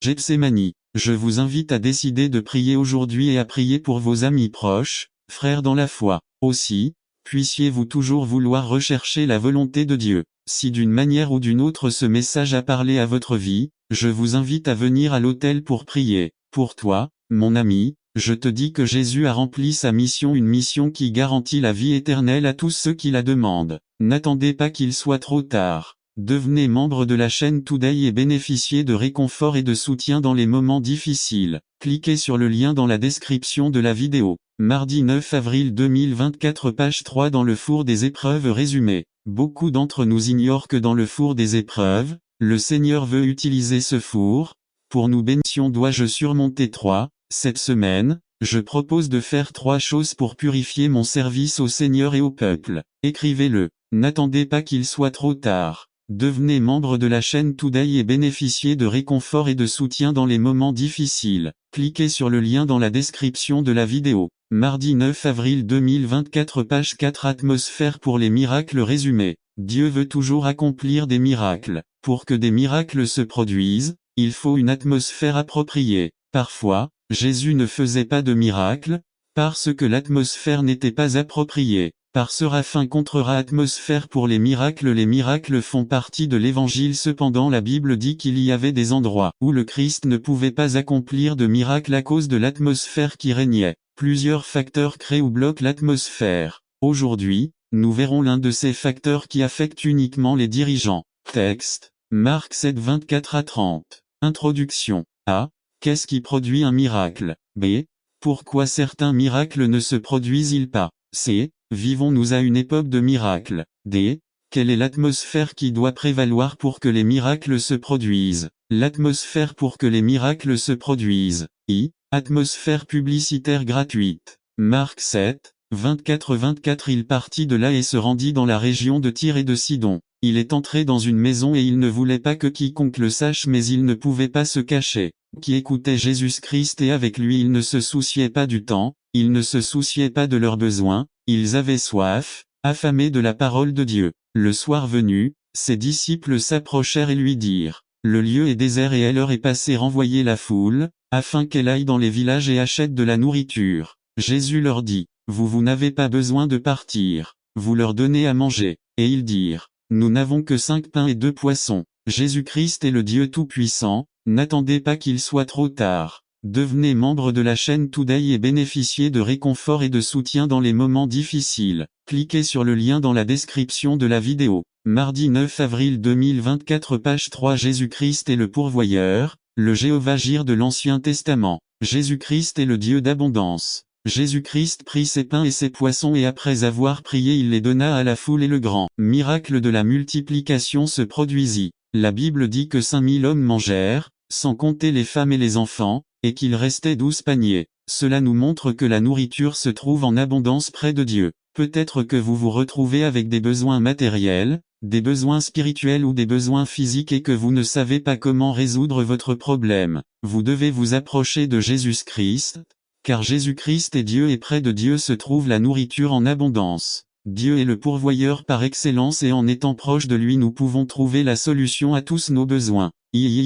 Gethsémani. Je vous invite à décider de prier aujourd'hui et à prier pour vos amis proches, frères dans la foi. Aussi, puissiez-vous toujours vouloir rechercher la volonté de Dieu. Si d'une manière ou d'une autre ce message a parlé à votre vie, je vous invite à venir à l'autel pour prier. Pour toi, mon ami, je te dis que Jésus a rempli sa mission, une mission qui garantit la vie éternelle à tous ceux qui la demandent. N'attendez pas qu'il soit trop tard. Devenez membre de la chaîne Today et bénéficiez de réconfort et de soutien dans les moments difficiles. Cliquez sur le lien dans la description de la vidéo. Mardi 9 avril 2024, page 3. Dans le four des épreuves résumé. Beaucoup d'entre nous ignorent que dans le four des épreuves, le Seigneur veut utiliser ce four. Pour nous bénéficions, dois-je surmonter 3. Cette semaine, je propose de faire 3 choses pour purifier mon service au Seigneur et au peuple. Écrivez-le. N'attendez pas qu'il soit trop tard. Devenez membre de la chaîne Today et bénéficiez de réconfort et de soutien dans les moments difficiles. Cliquez sur le lien dans la description de la vidéo. Mardi 9 avril 2024, page 4. Atmosphère pour les miracles résumés. Dieu veut toujours accomplir des miracles. Pour que des miracles se produisent, il faut une atmosphère appropriée. Parfois, Jésus ne faisait pas de miracles, parce que l'atmosphère n'était pas appropriée. Par Séraphin contrera atmosphère pour les miracles font partie de l'évangile. Cependant la Bible dit qu'il y avait des endroits où le Christ ne pouvait pas accomplir de miracles à cause de l'atmosphère qui régnait. Plusieurs facteurs créent ou bloquent l'atmosphère. Aujourd'hui, nous verrons l'un de ces facteurs qui affectent uniquement les dirigeants. Texte. Marc 7, 24 à 30. Introduction. A. Qu'est-ce qui produit un miracle? B. Pourquoi certains miracles ne se produisent-ils pas? C. Vivons-nous à une époque de miracles? D. Quelle est l'atmosphère qui doit prévaloir pour que les miracles se produisent? L'atmosphère pour que les miracles se produisent. I. Atmosphère publicitaire gratuite. Marc 7, 24-24. Il partit de là et se rendit dans la région de Tyr et de Sidon. Il est entré dans une maison et il ne voulait pas que quiconque le sache, mais il ne pouvait pas se cacher. Qui écoutait Jésus-Christ et avec lui il ne se souciait pas du temps, il ne se souciait pas de leurs besoins, ils avaient soif, affamés de la parole de Dieu. Le soir venu, ses disciples s'approchèrent et lui dirent: le lieu est désert et l'heure est passée, renvoyez la foule, afin qu'elle aille dans les villages et achète de la nourriture. Jésus leur dit: vous n'avez pas besoin de partir, vous leur donnez à manger. Et ils dirent: nous n'avons que 5 pains et 2 poissons. Jésus-Christ est le Dieu Tout-Puissant, n'attendez pas qu'il soit trop tard. Devenez membre de la chaîne Today et bénéficiez de réconfort et de soutien dans les moments difficiles. Cliquez sur le lien dans la description de la vidéo. Mardi 9 avril 2024, page 3. Jésus-Christ est le pourvoyeur, le Jéhovah-Jireh de l'Ancien Testament. Jésus-Christ est le Dieu d'abondance. Jésus-Christ prit ses pains et ses poissons et après avoir prié il les donna à la foule et le grand miracle de la multiplication se produisit. La Bible dit que 5000 hommes mangèrent, sans compter les femmes et les enfants, et qu'il restait 12 paniers. Cela nous montre que la nourriture se trouve en abondance près de Dieu. Peut-être que vous vous retrouvez avec des besoins matériels, des besoins spirituels ou des besoins physiques et que vous ne savez pas comment résoudre votre problème. Vous devez vous approcher de Jésus-Christ, car Jésus-Christ est Dieu et près de Dieu se trouve la nourriture en abondance. Dieu est le pourvoyeur par excellence et en étant proche de lui nous pouvons trouver la solution à tous nos besoins.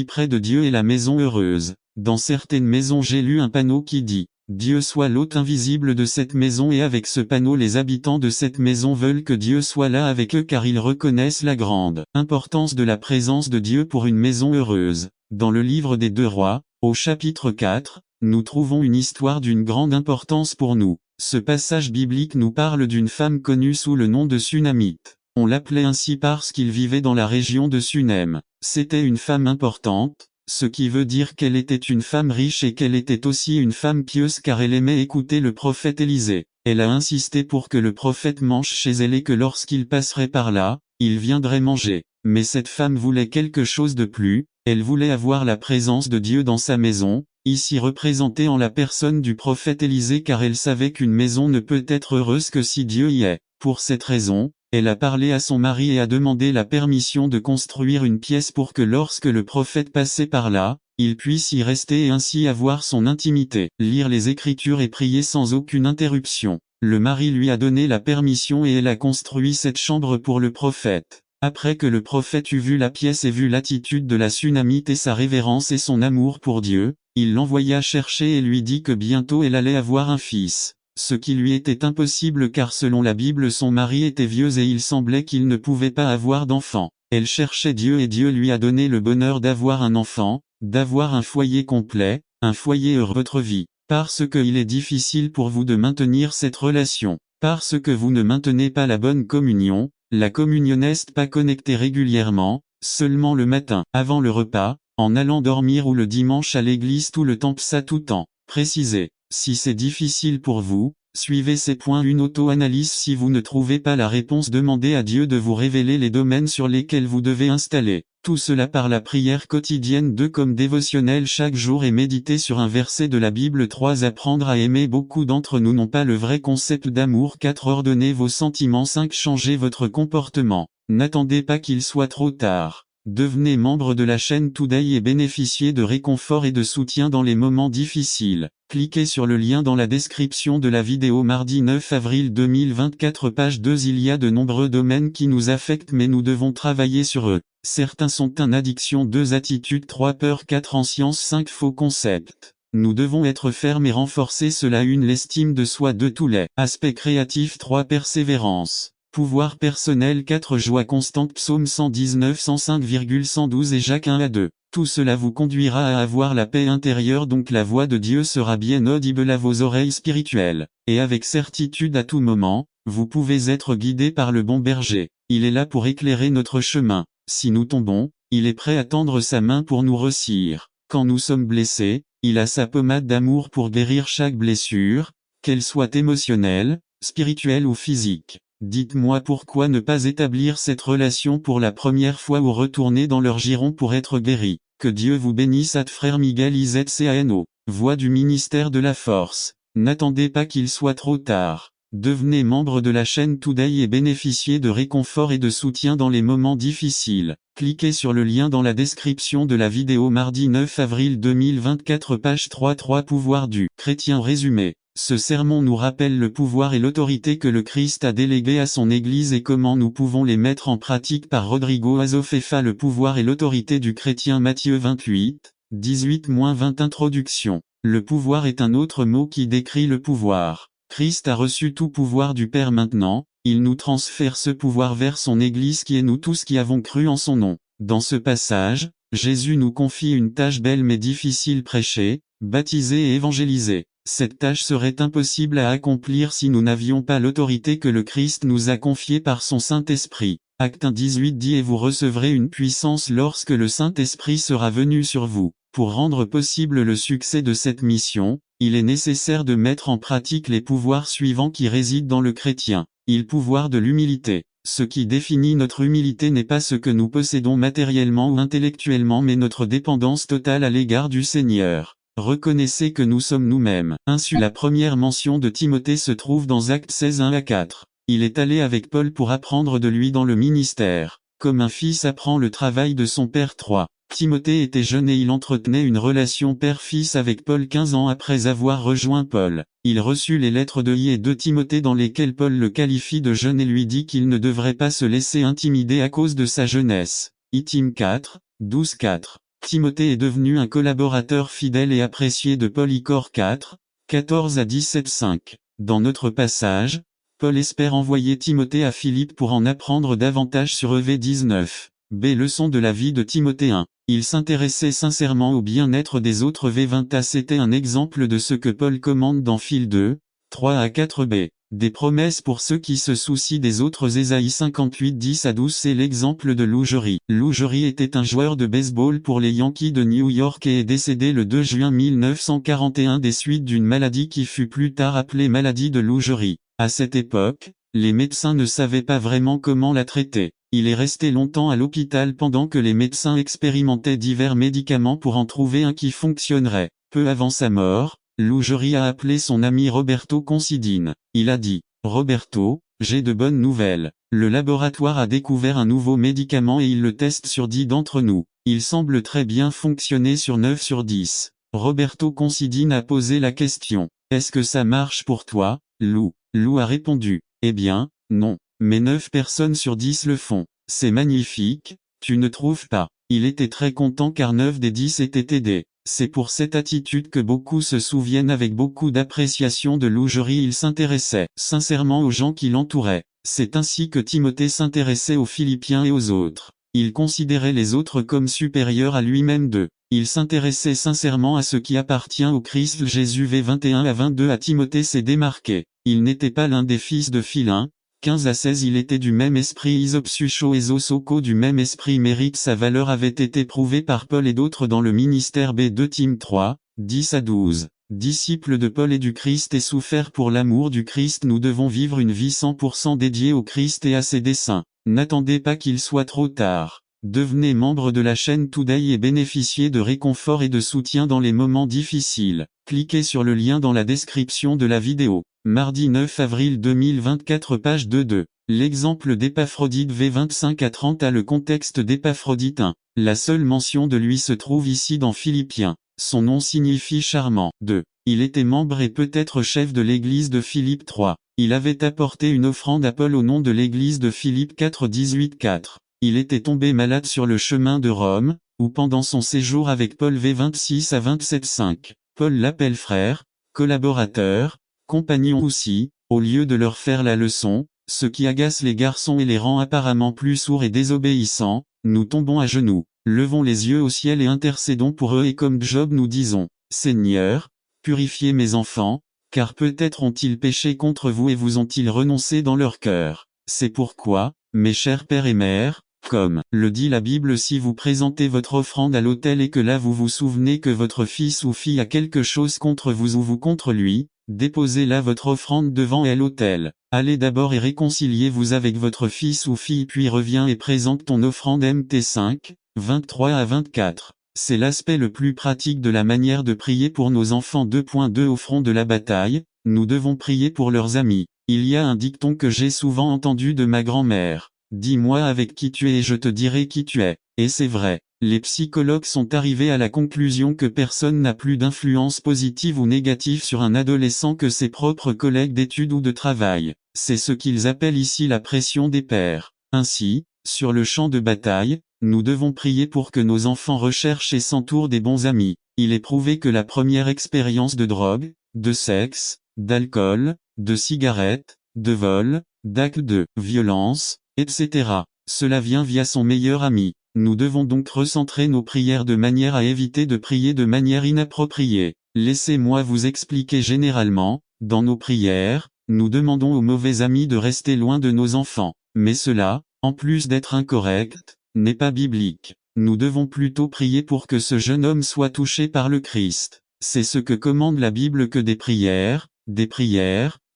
Près de Dieu est la maison heureuse. Dans certaines maisons j'ai lu un panneau qui dit: Dieu soit l'hôte invisible de cette maison, et avec ce panneau les habitants de cette maison veulent que Dieu soit là avec eux car ils reconnaissent la grande importance de la présence de Dieu pour une maison heureuse. Dans le livre des 2 Rois, au chapitre 4, nous trouvons une histoire d'une grande importance pour nous. Ce passage biblique nous parle d'une femme connue sous le nom de Sunamite. On l'appelait ainsi parce qu'il vivait dans la région de Sunem. C'était une femme importante, ce qui veut dire qu'elle était une femme riche et qu'elle était aussi une femme pieuse car elle aimait écouter le prophète Élisée. Elle a insisté pour que le prophète mange chez elle et que lorsqu'il passerait par là, il viendrait manger. Mais cette femme voulait quelque chose de plus, elle voulait avoir la présence de Dieu dans sa maison, ici représentée en la personne du prophète Élisée car elle savait qu'une maison ne peut être heureuse que si Dieu y est. Pour cette raison, elle a parlé à son mari et a demandé la permission de construire une pièce pour que lorsque le prophète passait par là, il puisse y rester et ainsi avoir son intimité, lire les Écritures et prier sans aucune interruption. Le mari lui a donné la permission et elle a construit cette chambre pour le prophète. Après que le prophète eut vu la pièce et vu l'attitude de la Sunamite et sa révérence et son amour pour Dieu, il l'envoya chercher et lui dit que bientôt elle allait avoir un fils. Ce qui lui était impossible car selon la Bible son mari était vieux et il semblait qu'il ne pouvait pas avoir d'enfant. Elle cherchait Dieu et Dieu lui a donné le bonheur d'avoir un enfant, d'avoir un foyer complet, un foyer heureux votre vie. Parce que il est difficile pour vous de maintenir cette relation. Parce que vous ne maintenez pas la bonne communion, la communion n'est pas connectée régulièrement, seulement le matin, avant le repas, en allant dormir ou le dimanche à l'église tout le temps ça tout temps. Précisez. Si c'est difficile pour vous, suivez ces points. Une auto-analyse. Si vous ne trouvez pas la réponse, demandez à Dieu de vous révéler les domaines sur lesquels vous devez installer. Tout cela par la prière quotidienne 2 comme dévotionnel chaque jour et méditer sur un verset de la Bible 3 apprendre à aimer. Beaucoup d'entre nous n'ont pas le vrai concept d'amour 4 ordonnez vos sentiments 5 changez votre comportement. N'attendez pas qu'il soit trop tard. Devenez membre de la chaîne Today et bénéficiez de réconfort et de soutien dans les moments difficiles. Cliquez sur le lien dans la description de la vidéo. Mardi 9 avril 2024 page 2 Il y a de nombreux domaines qui nous affectent mais nous devons travailler sur eux. Certains sont en addiction 2 attitudes 3 peur 4 en science 5 faux concepts. Nous devons être fermes et renforcer cela 1 l'estime de soi 2 tous les aspects créatifs 3 persévérance. Pouvoir personnel 4 joie constante Psaume 119 105,112 et Jacques 1 à 2. Tout cela vous conduira à avoir la paix intérieure donc la voix de Dieu sera bien audible à vos oreilles spirituelles. Et avec certitude à tout moment, vous pouvez être guidé par le bon berger. Il est là pour éclairer notre chemin. Si nous tombons, il est prêt à tendre sa main pour nous ressire. Quand nous sommes blessés, il a sa pommade d'amour pour guérir chaque blessure, qu'elle soit émotionnelle, spirituelle ou physique. Dites-moi pourquoi ne pas établir cette relation pour la première fois ou retourner dans leur giron pour être guéri. Que Dieu vous bénisse frère Miguel IZCANO. Voix du ministère de la Force. N'attendez pas qu'il soit trop tard. Devenez membre de la chaîne Today et bénéficiez de réconfort et de soutien dans les moments difficiles. Cliquez sur le lien dans la description de la vidéo. Mardi 9 avril 2024 page 3 pouvoir du chrétien résumé. Ce sermon nous rappelle le pouvoir et l'autorité que le Christ a délégué à son Église et comment nous pouvons les mettre en pratique par Rodrigo Azofefa. Le pouvoir et l'autorité du chrétien Matthieu 28, 18-20 Introduction. Le pouvoir est un autre mot qui décrit le pouvoir. Christ a reçu tout pouvoir du Père maintenant, il nous transfère ce pouvoir vers son Église qui est nous tous qui avons cru en son nom. Dans ce passage, Jésus nous confie une tâche belle mais difficile prêcher, baptiser et évangéliser. Cette tâche serait impossible à accomplir si nous n'avions pas l'autorité que le Christ nous a confiée par son Saint-Esprit. Acte 1:18 dit et vous recevrez une puissance lorsque le Saint-Esprit sera venu sur vous. Pour rendre possible le succès de cette mission, il est nécessaire de mettre en pratique les pouvoirs suivants qui résident dans le chrétien. Le pouvoir de l'humilité. Ce qui définit notre humilité n'est pas ce que nous possédons matériellement ou intellectuellement mais notre dépendance totale à l'égard du Seigneur. Reconnaissez que nous sommes nous-mêmes. Ainsi la première mention de Timothée se trouve dans Actes 16 1-4. Il est allé avec Paul pour apprendre de lui dans le ministère. Comme un fils apprend le travail de son père 3. Timothée était jeune et il entretenait une relation père-fils avec Paul 15 ans après avoir rejoint Paul. Il reçut les lettres de et de Timothée dans lesquelles Paul le qualifie de jeune et lui dit qu'il ne devrait pas se laisser intimider à cause de sa jeunesse. Tim 4, 12-4. Timothée est devenu un collaborateur fidèle et apprécié de Paul. Cor 4, 14-17-5. Dans notre passage, Paul espère envoyer Timothée à Philippe pour en apprendre davantage sur EV 19. Leçon de la vie de Timothée 1. Il s'intéressait sincèrement au bien-être des autres. V20a c'était un exemple de ce que Paul commande dans Phil 2, 3-4b. Des promesses pour ceux qui se soucient des autres. Ésaïe 58 10-12 c'est l'exemple de Lou Gehrig. Lou Gehrig était un joueur de baseball pour les Yankees de New York et est décédé le 2 juin 1941 des suites d'une maladie qui fut plus tard appelée maladie de Lou Gehrig. À cette époque, les médecins ne savaient pas vraiment comment la traiter. Il est resté longtemps à l'hôpital pendant que les médecins expérimentaient divers médicaments pour en trouver un qui fonctionnerait. Peu avant sa mort, Lou Gehrig a appelé son ami Roberto Considine. Il a dit, « Roberto, j'ai de bonnes nouvelles. Le laboratoire a découvert un nouveau médicament et il le teste sur 10 d'entre nous. Il semble très bien fonctionner sur 9 sur 10. » Roberto Considine a posé la question, « Est-ce que ça marche pour toi, Lou ?» Lou a répondu, « Eh bien, non. Mais 9 personnes sur 10 le font. » C'est magnifique, tu ne trouves pas? Il était très content car 9 des 10 étaient aidés. C'est pour cette attitude que beaucoup se souviennent avec beaucoup d'appréciation de lougerie. Il s'intéressait sincèrement aux gens qui l'entouraient. C'est ainsi que Timothée s'intéressait aux Philippiens et aux autres. Il considérait les autres comme supérieurs à lui-même d'eux. Il s'intéressait sincèrement à ce qui appartient au Christ Jésus. V 21 à 22 à Timothée s'est démarqué. Il n'était pas l'un des fils de Philin. 15 à 16 Il était du même esprit Isopsucho et Zosoko du même esprit Mérite. Sa valeur avait été prouvée par Paul et d'autres dans le ministère. B 2 Tim 3, 10 à 12. Disciples de Paul et du Christ et souffert pour l'amour du Christ. Nous devons vivre une vie 100% dédiée au Christ et à ses desseins. N'attendez pas qu'il soit trop tard. Devenez membre de la chaîne Today et bénéficiez de réconfort et de soutien dans les moments difficiles. Cliquez sur le lien dans la description de la vidéo. Mardi 9 avril 2024 page 2.2. L'exemple d'Épaphrodite V 25 à 30 a le contexte d'Épaphrodite 1. La seule mention de lui se trouve ici dans Philippiens. Son nom signifie charmant. 2. Il était membre et peut-être chef de l'église de Philippe 3. Il avait apporté une offrande à Paul au nom de l'église de Philippe 4 18 4. Il était tombé malade sur le chemin de Rome, ou pendant son séjour avec Paul V 26 à 27 5. Paul l'appelle frère, collaborateur, compagnon aussi, au lieu de leur faire la leçon, ce qui agace les garçons et les rend apparemment plus sourds et désobéissants. Nous tombons à genoux, levons les yeux au ciel et intercédons pour eux et comme Job nous disons, Seigneur, purifiez mes enfants, car peut-être ont-ils péché contre vous et vous ont-ils renoncé dans leur cœur. C'est pourquoi, mes chers pères et mères, comme le dit la Bible, si vous présentez votre offrande à l'autel et que là vous vous souvenez que votre fils ou fille a quelque chose contre vous ou vous contre lui, déposez là votre offrande devant l'autel. Allez d'abord et réconciliez-vous avec votre fils ou fille puis reviens et présente ton offrande. Mt 5, 23 à 24. C'est l'aspect le plus pratique de la manière de prier pour nos enfants. 2.2 Au front de la bataille, nous devons prier pour leurs amis. Il y a un dicton que j'ai souvent entendu de ma grand-mère. Dis-moi avec qui tu es et je te dirai qui tu es. Et c'est vrai. Les psychologues sont arrivés à la conclusion que personne n'a plus d'influence positive ou négative sur un adolescent que ses propres collègues d'études ou de travail. C'est ce qu'ils appellent ici la pression des pairs. Ainsi, sur le champ de bataille, nous devons prier pour que nos enfants recherchent et s'entourent des bons amis. Il est prouvé que la première expérience de drogue, de sexe, d'alcool, de cigarettes, de vol, d'actes de violence, etc. Cela vient via son meilleur ami. Nous devons donc recentrer nos prières de manière à éviter de prier de manière inappropriée. Laissez-moi vous expliquer. Généralement, dans nos prières, nous demandons aux mauvais amis de rester loin de nos enfants. Mais cela, en plus d'être incorrect, n'est pas biblique. Nous devons plutôt prier pour que ce jeune homme soit touché par le Christ. C'est ce que commande la Bible, que des prières,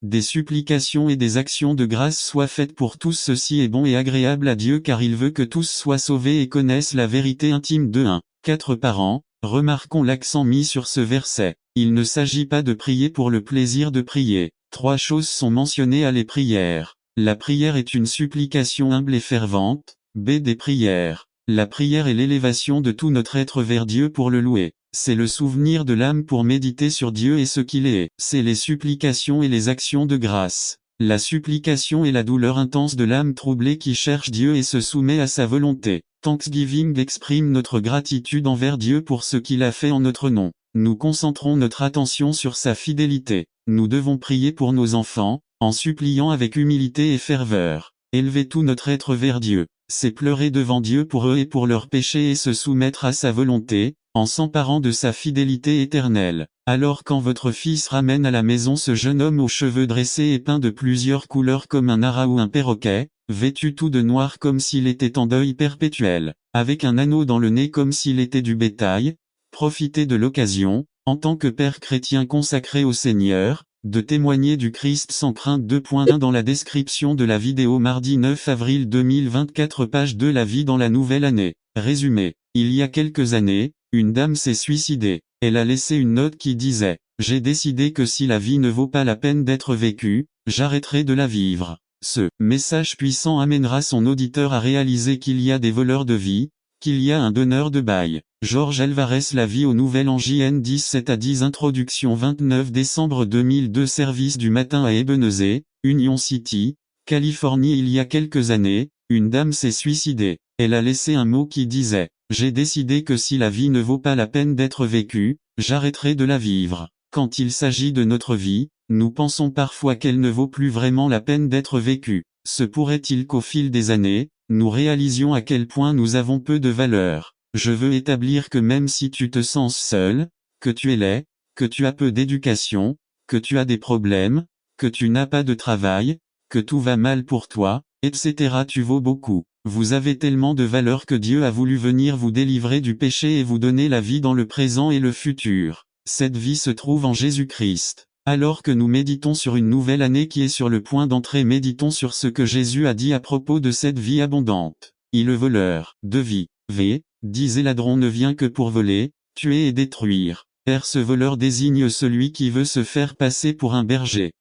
des supplications et des actions de grâce soient faites pour tous. Ceci est bon et agréable à Dieu car il veut que tous soient sauvés et connaissent la vérité intime. 1. 4 par an. Remarquons l'accent mis sur ce verset. Il ne s'agit pas de prier pour le plaisir de prier. 3 choses sont mentionnées à les prières. La prière est une supplication humble et fervente. B. Des prières. La prière est l'élévation de tout notre être vers Dieu pour le louer. C'est le souvenir de l'âme pour méditer sur Dieu et ce qu'il est. C'est les supplications et les actions de grâce. La supplication est la douleur intense de l'âme troublée qui cherche Dieu et se soumet à sa volonté. Thanksgiving exprime notre gratitude envers Dieu pour ce qu'il a fait en notre nom. Nous concentrons notre attention sur sa fidélité. Nous devons prier pour nos enfants, en suppliant avec humilité et ferveur. Élever tout notre être vers Dieu. C'est pleurer devant Dieu pour eux et pour leurs péchés et se soumettre à sa volonté, en s'emparant de sa fidélité éternelle. Alors quand votre fils ramène à la maison ce jeune homme aux cheveux dressés et peint de plusieurs couleurs comme un ara ou un perroquet, vêtu tout de noir comme s'il était en deuil perpétuel, avec un anneau dans le nez comme s'il était du bétail, profitez de l'occasion, en tant que père chrétien consacré au Seigneur, de témoigner du Christ sans crainte. 2.1 Dans la description de la vidéo mardi 9 avril 2024 page 2 La vie dans la nouvelle année. Résumé. Il y a quelques années, une dame s'est suicidée. Elle a laissé une note qui disait « J'ai décidé que si la vie ne vaut pas la peine d'être vécue, j'arrêterai de la vivre ». Ce message puissant amènera son auditeur à réaliser qu'il y a des voleurs de vie, qu'il y a un donneur de bail. Georges Alvarez La vie au Nouvel An JN 17 à 10 Introduction 29 décembre 2002 Service du matin à Ebenezer, Union City, Californie. Il y a quelques années, une dame s'est suicidée. Elle a laissé un mot qui disait « J'ai décidé que si la vie ne vaut pas la peine d'être vécue, j'arrêterai de la vivre ». Quand il s'agit de notre vie, nous pensons parfois qu'elle ne vaut plus vraiment la peine d'être vécue. Se pourrait-il qu'au fil des années, nous réalisions à quel point nous avons peu de valeur? Je veux établir que même si tu te sens seul, que tu es laid, que tu as peu d'éducation, que tu as des problèmes, que tu n'as pas de travail, que tout va mal pour toi, etc. Tu vaux beaucoup. Vous avez tellement de valeur que Dieu a voulu venir vous délivrer du péché et vous donner la vie dans le présent et le futur. Cette vie se trouve en Jésus-Christ. Alors que nous méditons sur une nouvelle année qui est sur le point d'entrer, méditons sur ce que Jésus a dit à propos de cette vie abondante. Il le voleur de vie, disait ladron ne vient que pour voler, tuer et détruire. Ce voleur désigne celui qui veut se faire passer pour un berger.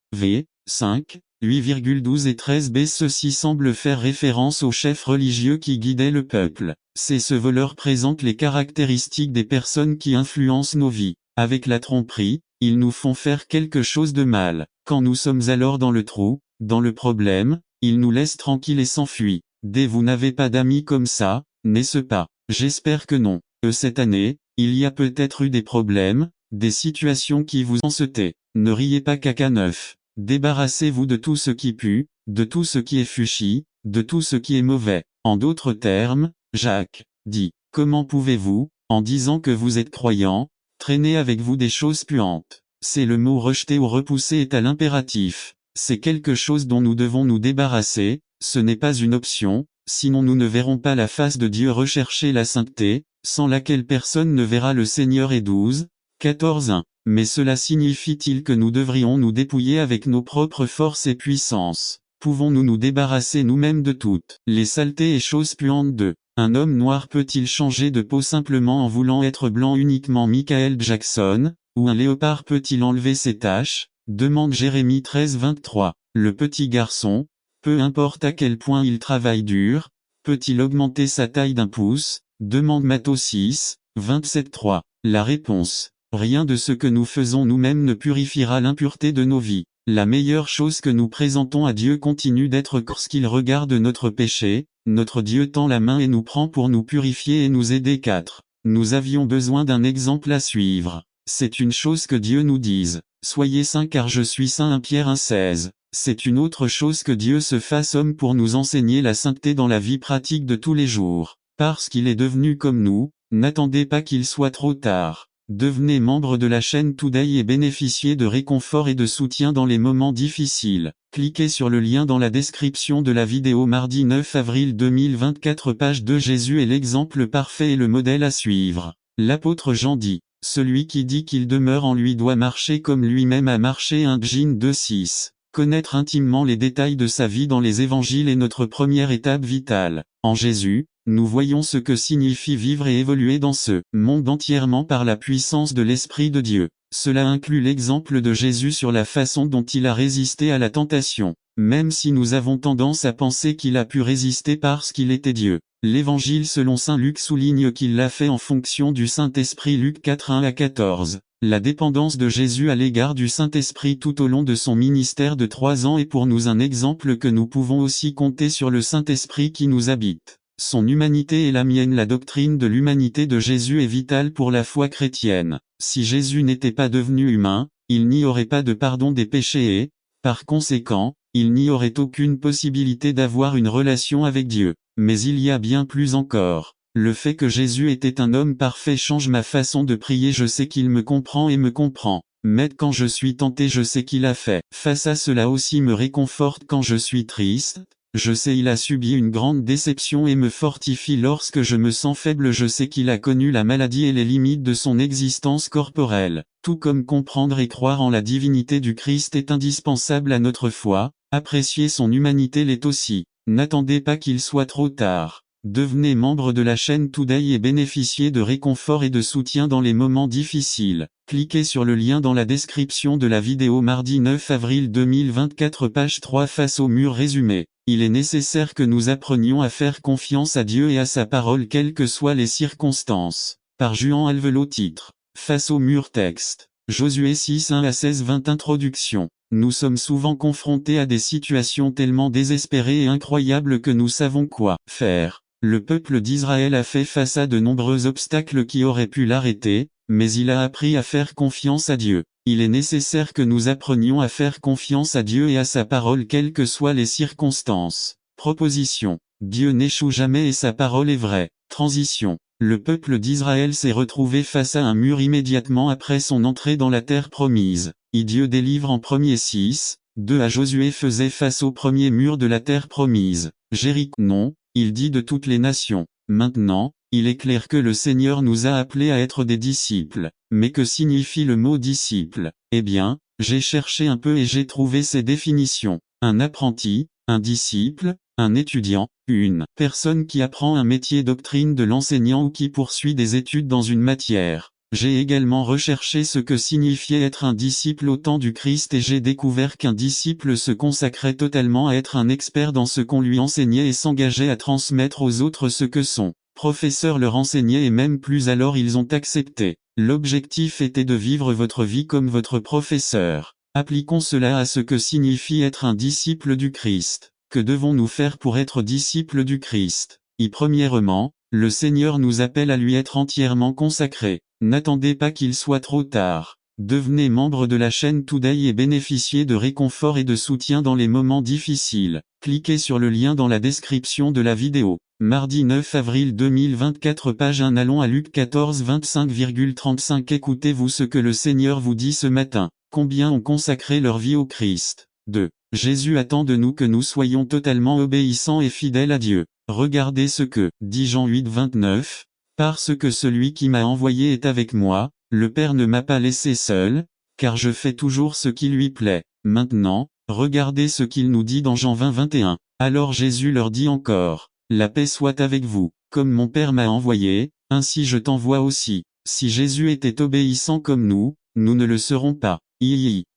5, 8,12 et 13b. Ceci semble faire référence aux chefs religieux qui guidaient le peuple. Ce voleur présente les caractéristiques des personnes qui influencent nos vies. Avec la tromperie, ils nous font faire quelque chose de mal. Quand nous sommes alors dans le trou, dans le problème, ils nous laissent tranquilles et s'enfuient. Vous n'avez pas d'amis comme ça, n'est-ce pas? J'espère que non. Cette année, il y a peut-être eu des problèmes, des situations qui vous ont sauté. Ne riez pas caca neuf. Débarrassez-vous de tout ce qui pue, de tout ce qui est fuchi, de tout ce qui est mauvais. En d'autres termes, Jacques dit, comment pouvez-vous, en disant que vous êtes croyant, traîner avec vous des choses puantes? C'est le mot rejeter ou repousser est à l'impératif. C'est quelque chose dont nous devons nous débarrasser, ce n'est pas une option, sinon nous ne verrons pas la face de Dieu. Rechercher la sainteté, sans laquelle personne ne verra le Seigneur. Et 14:1. Mais cela signifie-t-il que nous devrions nous dépouiller avec nos propres forces et puissances? Pouvons-nous nous débarrasser nous-mêmes de toutes les saletés et choses puantes de un homme noir peut-il changer de peau simplement en voulant être blanc uniquement? Michael Jackson, ou un léopard peut-il enlever ses taches? Demande Jérémie 13:23. Le petit garçon, peu importe à quel point il travaille dur, peut-il augmenter sa taille d'1 pouce? Demande Matthieu 6:27-3. La réponse: rien de ce que nous faisons nous-mêmes ne purifiera l'impureté de nos vies. La meilleure chose que nous présentons à Dieu continue d'être lorsqu'il regarde notre péché, notre Dieu tend la main et nous prend pour nous purifier et nous aider. 4. Nous avions besoin d'un exemple à suivre. C'est une chose que Dieu nous dise, soyez saints car je suis saint. 1 Pierre 1:16. C'est une autre chose que Dieu se fasse homme pour nous enseigner la sainteté dans la vie pratique de tous les jours. Parce qu'il est devenu comme nous, n'attendez pas qu'il soit trop tard. Devenez membre de la chaîne Today et bénéficiez de réconfort et de soutien dans les moments difficiles. Cliquez sur le lien dans la description de la vidéo. Mardi 9 avril 2024, page 2. Jésus est l'exemple parfait et le modèle à suivre. L'apôtre Jean dit, celui qui dit qu'il demeure en lui doit marcher comme lui-même a marché. 1 Jean 2:6. Connaître intimement les détails de sa vie dans les évangiles est notre première étape vitale. En Jésus, nous voyons ce que signifie vivre et évoluer dans ce monde entièrement par la puissance de l'Esprit de Dieu. Cela inclut l'exemple de Jésus sur la façon dont il a résisté à la tentation. Même si nous avons tendance à penser qu'il a pu résister parce qu'il était Dieu. L'Évangile selon saint Luc souligne qu'il l'a fait en fonction du Saint-Esprit. Luc 4:1-14. La dépendance de Jésus à l'égard du Saint-Esprit tout au long de son ministère de 3 ans est pour nous un exemple que nous pouvons aussi compter sur le Saint-Esprit qui nous habite. Son humanité et la mienne. La doctrine de l'humanité de Jésus est vitale pour la foi chrétienne. Si Jésus n'était pas devenu humain, il n'y aurait pas de pardon des péchés et, par conséquent, il n'y aurait aucune possibilité d'avoir une relation avec Dieu. Mais il y a bien plus encore. Le fait que Jésus était un homme parfait change ma façon de prier. Je sais qu'il me comprend et me comprend. Mais quand je suis tenté, je sais qu'il a fait face à cela aussi me réconforte quand je suis triste. Je sais il a subi une grande déception et me fortifie lorsque je me sens faible. Je sais qu'il a connu la maladie et les limites de son existence corporelle. Tout comme comprendre et croire en la divinité du Christ est indispensable à notre foi, apprécier son humanité l'est aussi. N'attendez pas qu'il soit trop tard. Devenez membre de la chaîne Today et bénéficiez de réconfort et de soutien dans les moments difficiles. Cliquez sur le lien dans la description de la vidéo. Mardi 9 avril 2024, page 3. Face au mur résumé. Il est nécessaire que nous apprenions à faire confiance à Dieu et à sa parole quelles que soient les circonstances. Par Juan Alvelot. Titre. Face au mur. Texte. Josué 6:1-16-20. Introduction. Nous sommes souvent confrontés à des situations tellement désespérées et incroyables que nous savons quoi faire. Le peuple d'Israël a fait face à de nombreux obstacles qui auraient pu l'arrêter, mais il a appris à faire confiance à Dieu. Il est nécessaire que nous apprenions à faire confiance à Dieu et à sa parole quelles que soient les circonstances. Proposition. Dieu n'échoue jamais et sa parole est vraie. Transition. Le peuple d'Israël s'est retrouvé face à un mur immédiatement après son entrée dans la terre promise. Et Dieu délivre en 1er 6, 2 à Josué faisait face au premier mur de la terre promise. Jéricho non, il dit de toutes les nations. Maintenant, il est clair que le Seigneur nous a appelés à être des disciples. Mais que signifie le mot disciple? Eh bien, j'ai cherché un peu et j'ai trouvé ces définitions. Un apprenti, un disciple, un étudiant, une personne qui apprend un métier doctrine de l'enseignant ou qui poursuit des études dans une matière. J'ai également recherché ce que signifiait être un disciple au temps du Christ et j'ai découvert qu'un disciple se consacrait totalement à être un expert dans ce qu'on lui enseignait et s'engageait à transmettre aux autres ce que son professeur leur enseignait et même plus alors ils ont accepté. L'objectif était de vivre votre vie comme votre professeur. Appliquons cela à ce que signifie être un disciple du Christ. Que devons-nous faire pour être disciples du Christ? Premièrement, le Seigneur nous appelle à lui être entièrement consacrés. N'attendez pas qu'il soit trop tard. Devenez membre de la chaîne Today et bénéficiez de réconfort et de soutien dans les moments difficiles. Cliquez sur le lien dans la description de la vidéo. Mardi 9 avril 2024 page 1 allons à Luc 14 25,35 Écoutez-vous ce que le Seigneur vous dit ce matin. Combien ont consacré leur vie au Christ? 2. Jésus attend de nous que nous soyons totalement obéissants et fidèles à Dieu. Regardez ce que dit Jean 8 29. Parce que celui qui m'a envoyé est avec moi, le Père ne m'a pas laissé seul, car je fais toujours ce qui lui plaît. Maintenant, regardez ce qu'il nous dit dans Jean 20 21. Alors Jésus leur dit encore, la paix soit avec vous, comme mon Père m'a envoyé, ainsi je t'envoie aussi. Si Jésus était obéissant comme nous ne le serons pas.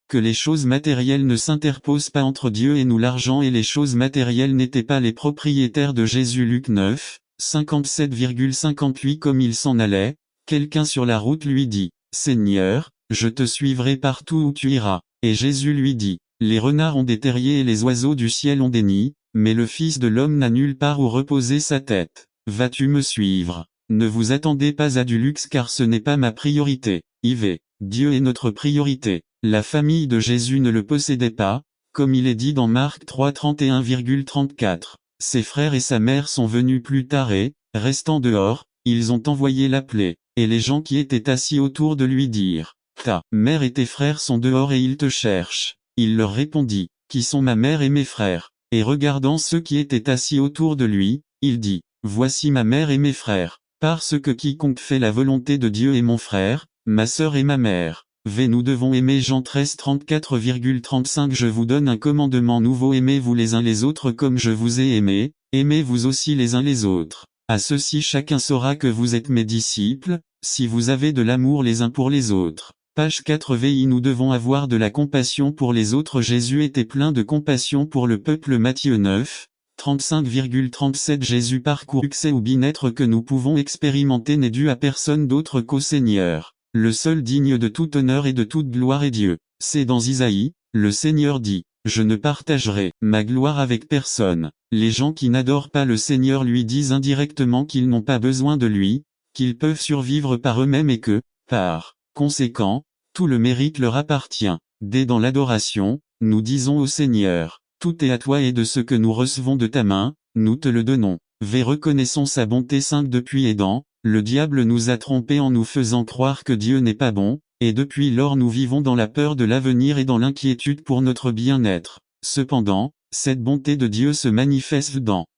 Que les choses matérielles ne s'interposent pas entre Dieu et nous. L'argent et les choses matérielles n'étaient pas les propriétaires de Jésus. Luc 9, 57,58 Comme il s'en allait, quelqu'un sur la route lui dit, Seigneur, je te suivrai partout où tu iras. Et Jésus lui dit, les renards ont des terriers et les oiseaux du ciel ont des nids, mais le Fils de l'homme n'a nulle part où reposer sa tête. Vas-tu me suivre? Ne vous attendez pas à du luxe car ce n'est pas ma priorité. Dieu est notre priorité. La famille de Jésus ne le possédait pas, comme il est dit dans Marc 3 31,34. Ses frères et sa mère sont venus plus tard et, restant dehors, ils ont envoyé l'appeler, et les gens qui étaient assis autour de lui dirent, ta mère et tes frères sont dehors et ils te cherchent. Il leur répondit, qui sont ma mère et mes frères? Et regardant ceux qui étaient assis autour de lui, il dit, voici ma mère et mes frères, parce que quiconque fait la volonté de Dieu est mon frère, ma sœur et ma mère. Nous devons aimer Jean 13 34,35 Je vous donne un commandement nouveau, aimez-vous les uns les autres comme je vous ai aimé, aimez-vous aussi les uns les autres. À ceci chacun saura que vous êtes mes disciples, si vous avez de l'amour les uns pour les autres. Page 4 Nous devons avoir de la compassion pour les autres. Jésus était plein de compassion pour le peuple. Matthieu 9, 35,37 Jésus parcourt succès ou bien-être que nous pouvons expérimenter n'est dû à personne d'autre qu'au Seigneur. Le seul digne de tout honneur et de toute gloire est Dieu. C'est dans Isaïe, le Seigneur dit, je ne partagerai ma gloire avec personne. Les gens qui n'adorent pas le Seigneur lui disent indirectement qu'ils n'ont pas besoin de lui, qu'ils peuvent survivre par eux-mêmes et que, par conséquent, tout le mérite leur appartient. Dès dans l'adoration, nous disons au Seigneur, tout est à toi et de ce que nous recevons de ta main, nous te le donnons. Reconnaissons sa bonté sainte depuis Éden. Le diable nous a trompés en nous faisant croire que Dieu n'est pas bon, et depuis lors nous vivons dans la peur de l'avenir et dans l'inquiétude pour notre bien-être. Cependant, cette bonté de Dieu se manifeste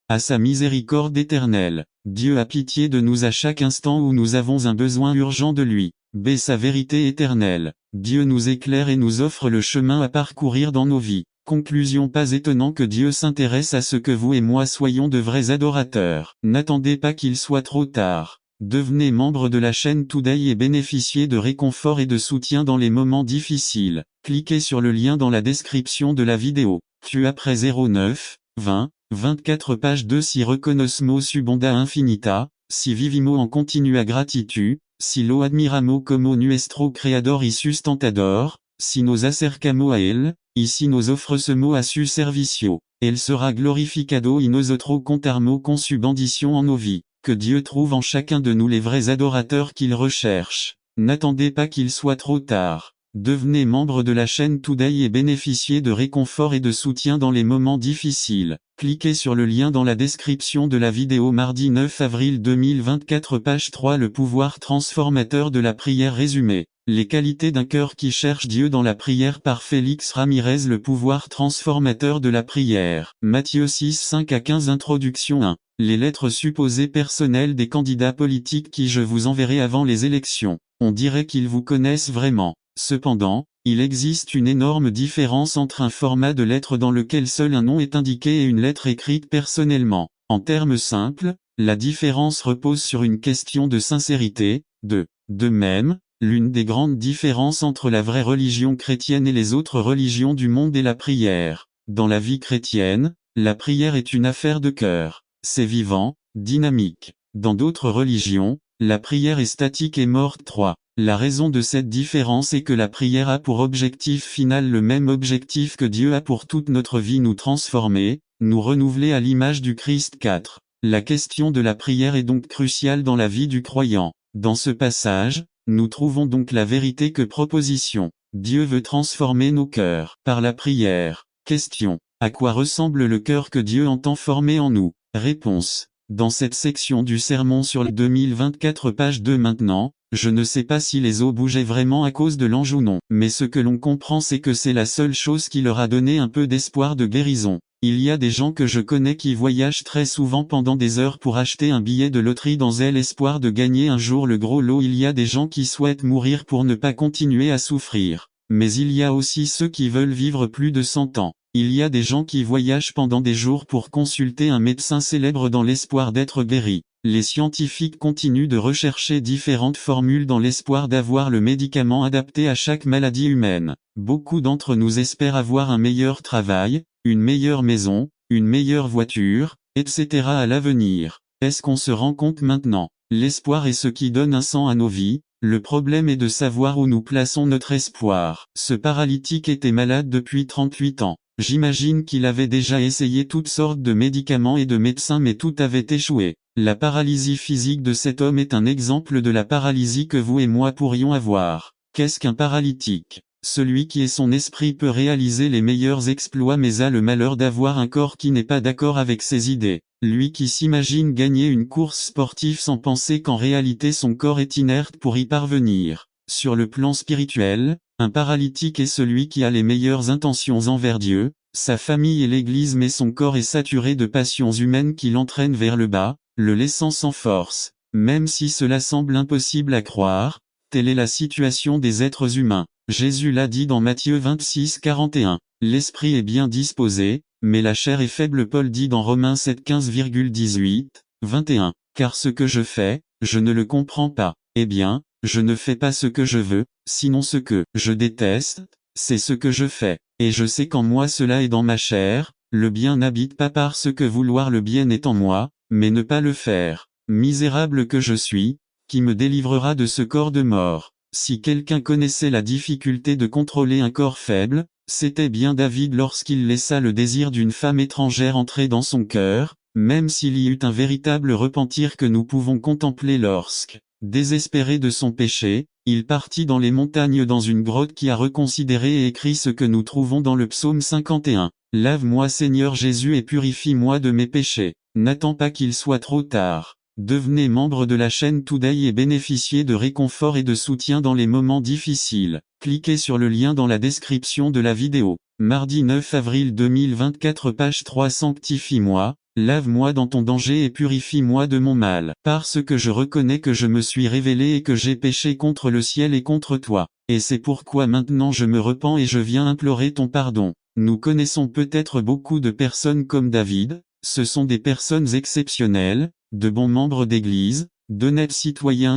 à sa miséricorde éternelle. Dieu a pitié de nous à chaque instant où nous avons un besoin urgent de lui. Sa vérité éternelle. Dieu nous éclaire et nous offre le chemin à parcourir dans nos vies. Conclusion. Pas étonnant que Dieu s'intéresse à ce que vous et moi soyons de vrais adorateurs. N'attendez pas qu'il soit trop tard. Devenez membre de la chaîne Today et bénéficiez de réconfort et de soutien dans les moments difficiles. Cliquez sur le lien dans la description de la vidéo. Après 09, 20, 24 page 2 Si reconnoscemo subonda infinita, si vivimo en continua gratitu, si lo admiramo como nuestro creador y sustentador, si nos acercamo a él, ici nos offre ce mot a su servicio. Elle sera glorificado y nosotros contarmo con su bendition en nos vies. Que Dieu trouve en chacun de nous les vrais adorateurs qu'il recherche. N'attendez pas qu'il soit trop tard. Devenez membre de la chaîne Today et bénéficiez de réconfort et de soutien dans les moments difficiles. Cliquez sur le lien dans la description de la vidéo mardi 9 avril 2024 page 3 Le pouvoir transformateur de la prière résumé. Les qualités d'un cœur qui cherche Dieu dans la prière par Félix Ramirez. Le pouvoir transformateur de la prière. Matthieu 6 5 à 15 Introduction 1. Les lettres supposées personnelles des candidats politiques qui je vous enverrai avant les élections. On dirait qu'ils vous connaissent vraiment. Cependant, il existe une énorme différence entre un format de lettre dans lequel seul un nom est indiqué et une lettre écrite personnellement. En termes simples, la différence repose sur une question de sincérité. De même, l'une des grandes différences entre la vraie religion chrétienne et les autres religions du monde est la prière. Dans la vie chrétienne, la prière est une affaire de cœur. C'est vivant, dynamique. Dans d'autres religions, la prière est statique et morte. 3. La raison de cette différence est que la prière a pour objectif final le même objectif que Dieu a pour toute notre vie: nous transformer, nous renouveler à l'image du Christ. 4. La question de la prière est donc cruciale dans la vie du croyant. Dans ce passage, nous trouvons donc la vérité que proposition. Dieu veut transformer nos cœurs par la prière. Question. À quoi ressemble le cœur que Dieu entend former en nous? Réponse. Dans cette section du sermon sur le 2024 page 2 maintenant, je ne sais pas si les eaux bougeaient vraiment à cause de l'ange ou non, mais ce que l'on comprend c'est que c'est la seule chose qui leur a donné un peu d'espoir de guérison. Il y a des gens que je connais qui voyagent très souvent pendant des heures pour acheter un billet de loterie dans l'espoir de gagner un jour le gros lot. Il y a des gens qui souhaitent mourir pour ne pas continuer à souffrir. Mais il y a aussi ceux qui veulent vivre plus de 100 ans. Il y a des gens qui voyagent pendant des jours pour consulter un médecin célèbre dans l'espoir d'être guéri. Les scientifiques continuent de rechercher différentes formules dans l'espoir d'avoir le médicament adapté à chaque maladie humaine. Beaucoup d'entre nous espèrent avoir un meilleur travail, une meilleure maison, une meilleure voiture, etc. à l'avenir. Est-ce qu'on se rend compte maintenant? L'espoir est ce qui donne un sens à nos vies. Le problème est de savoir où nous plaçons notre espoir. Ce paralytique était malade depuis 38 ans. J'imagine qu'il avait déjà essayé toutes sortes de médicaments et de médecins mais tout avait échoué. La paralysie physique de cet homme est un exemple de la paralysie que vous et moi pourrions avoir. Qu'est-ce qu'un paralytique? Celui qui est son esprit peut réaliser les meilleurs exploits mais a le malheur d'avoir un corps qui n'est pas d'accord avec ses idées. Lui qui s'imagine gagner une course sportive sans penser qu'en réalité son corps est inerte pour y parvenir. Sur le plan spirituel, un paralytique est celui qui a les meilleures intentions envers Dieu, sa famille et l'Église mais son corps est saturé de passions humaines qui l'entraînent vers le bas, le laissant sans force. Même si cela semble impossible à croire, telle est la situation des êtres humains. Jésus l'a dit dans Matthieu 26 41. L'esprit est bien disposé, mais la chair est faible. Paul dit dans Romains 7 15,18, 21. Car ce que je fais, je ne le comprends pas. Eh bien, je ne fais pas ce que je veux, sinon ce que je déteste, c'est ce que je fais. Et je sais qu'en moi cela est dans ma chair, le bien n'habite pas parce que vouloir le bien est en moi, mais ne pas le faire. Misérable que je suis, qui me délivrera de ce corps de mort? Si quelqu'un connaissait la difficulté de contrôler un corps faible, c'était bien David lorsqu'il laissa le désir d'une femme étrangère entrer dans son cœur, même s'il y eut un véritable repentir que nous pouvons contempler lorsque, désespéré de son péché, il partit dans les montagnes dans une grotte qui a reconsidéré et écrit ce que nous trouvons dans le psaume 51. Lave-moi Seigneur Jésus et purifie-moi de mes péchés. N'attends pas qu'il soit trop tard. Devenez membre de la chaîne Today et bénéficiez de réconfort et de soutien dans les moments difficiles. Cliquez sur le lien dans la description de la vidéo. Mardi 9 avril 2024 page 3 Sanctifie-moi, lave-moi dans ton danger et purifie-moi de mon mal. Parce que je reconnais que je me suis révélé et que j'ai péché contre le ciel et contre toi. Et c'est pourquoi maintenant je me repens et je viens implorer ton pardon. Nous connaissons peut-être beaucoup de personnes comme David. Ce sont des personnes exceptionnelles, de bons membres d'église, d'honnêtes citoyens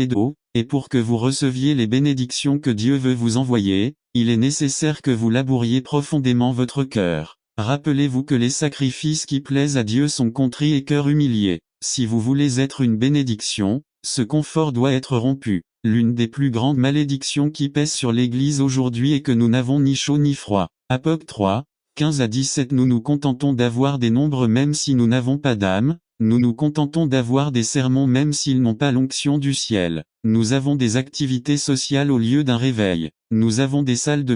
et pour que vous receviez les bénédictions que Dieu veut vous envoyer, il est nécessaire que vous labouriez profondément votre cœur. Rappelez-vous que les sacrifices qui plaisent à Dieu sont contrits et cœur humilié. Si vous voulez être une bénédiction, ce confort doit être rompu. L'une des plus grandes malédictions qui pèsent sur l'Église aujourd'hui est que nous n'avons ni chaud ni froid. Apoc 3, 15 à 17. Nous nous contentons d'avoir des nombres même si nous n'avons pas d'âme, nous nous contentons d'avoir des sermons même s'ils n'ont pas l'onction du ciel. Nous avons des activités sociales au lieu d'un réveil. Nous avons des salles de